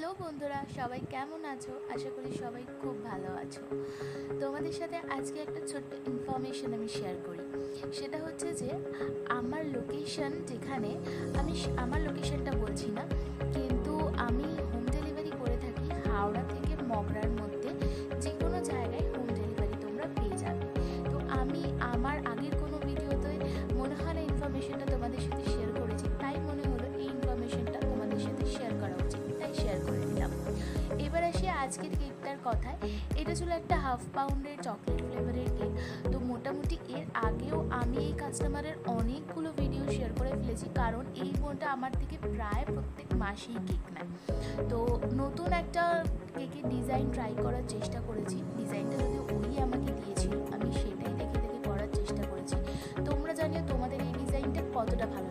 Hello বন্ধুরা, সবাই কেমন আছো? আশা করি সবাই খুব ভালো আছো। তোমাদের সাথে আজকে একটা ছোট্ট ইনফরমেশন আমি শেয়ার করি। সেটা হচ্ছে যে আমার লোকেশন যেখানে আমার লোকেশনটা বলছি না, কিন্তু আমি হোম ডেলিভারি করে থাকি হাওড়া থেকে মগরার মধ্যে। যে কোনো জায়গায় হোম ডেলিভারি তোমরা পেয়ে যাবে। তো আমি আমার আগের কোনো ভিডিওতে মনে হয় না ইনফরমেশনটা তোমাদের সাথে শেয়ার করেছি, তাই মনে হলো এই ইনফরমেশনটা তোমাদের সাথে শেয়ার করা উচিত, তাই শেয়ার করে দিলাম। এবার আসি আজকের কেকটার কথায়। এটা ছিল একটা হাফ পাউন্ডের চকলেট ফ্লেভারের কেক। তো মোটামুটি এর আগেও আমি এই কাস্টমারের অনেকগুলো ভিডিও শেয়ার করে ফেলেছি, কারণ এই বোনটা আমার থেকে প্রায় প্রত্যেক মাসেই কেক নেয়। তো নতুন একটা কেকের ডিজাইন ট্রাই করার চেষ্টা করেছি। ডিজাইনটা যদি ওই আমাকে দিয়েছিল, আমি সেটাই দেখে দেখে করার চেষ্টা করেছি। তোমরা জানিও তোমাদের এই ডিজাইনটা কতটা ভালো